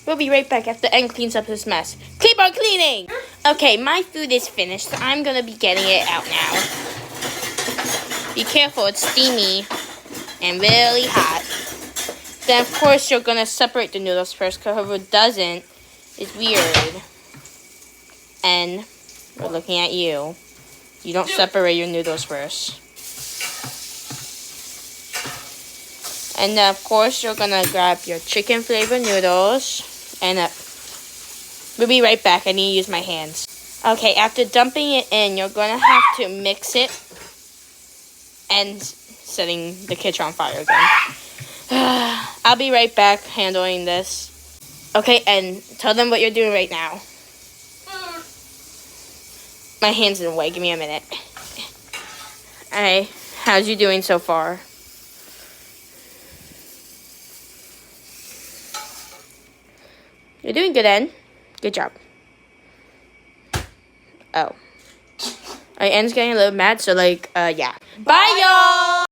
We'll be right back after N cleans up his mess. Keep on cleaning! Okay, my food is finished, so I'm gonna be getting it out now. Be careful, it's steamy and really hot. Then, of course, you're gonna separate the noodles first, because whoever doesn't is weird. And we're looking at you. You don't separate your noodles first. And then, of course, you're gonna grab your chicken flavored noodles. And we'll be right back. I need to use my hands. Okay, after dumping it in, you're gonna have to mix it and setting the kitchen on fire again. I'll be right back handling this. Okay, and tell them what you're doing right now. My hand's in the way. Give me a minute. Alright, how's you doing so far? You're doing good, N. Good job. Oh. Alright, N's getting a little mad, so yeah. Bye, y'all!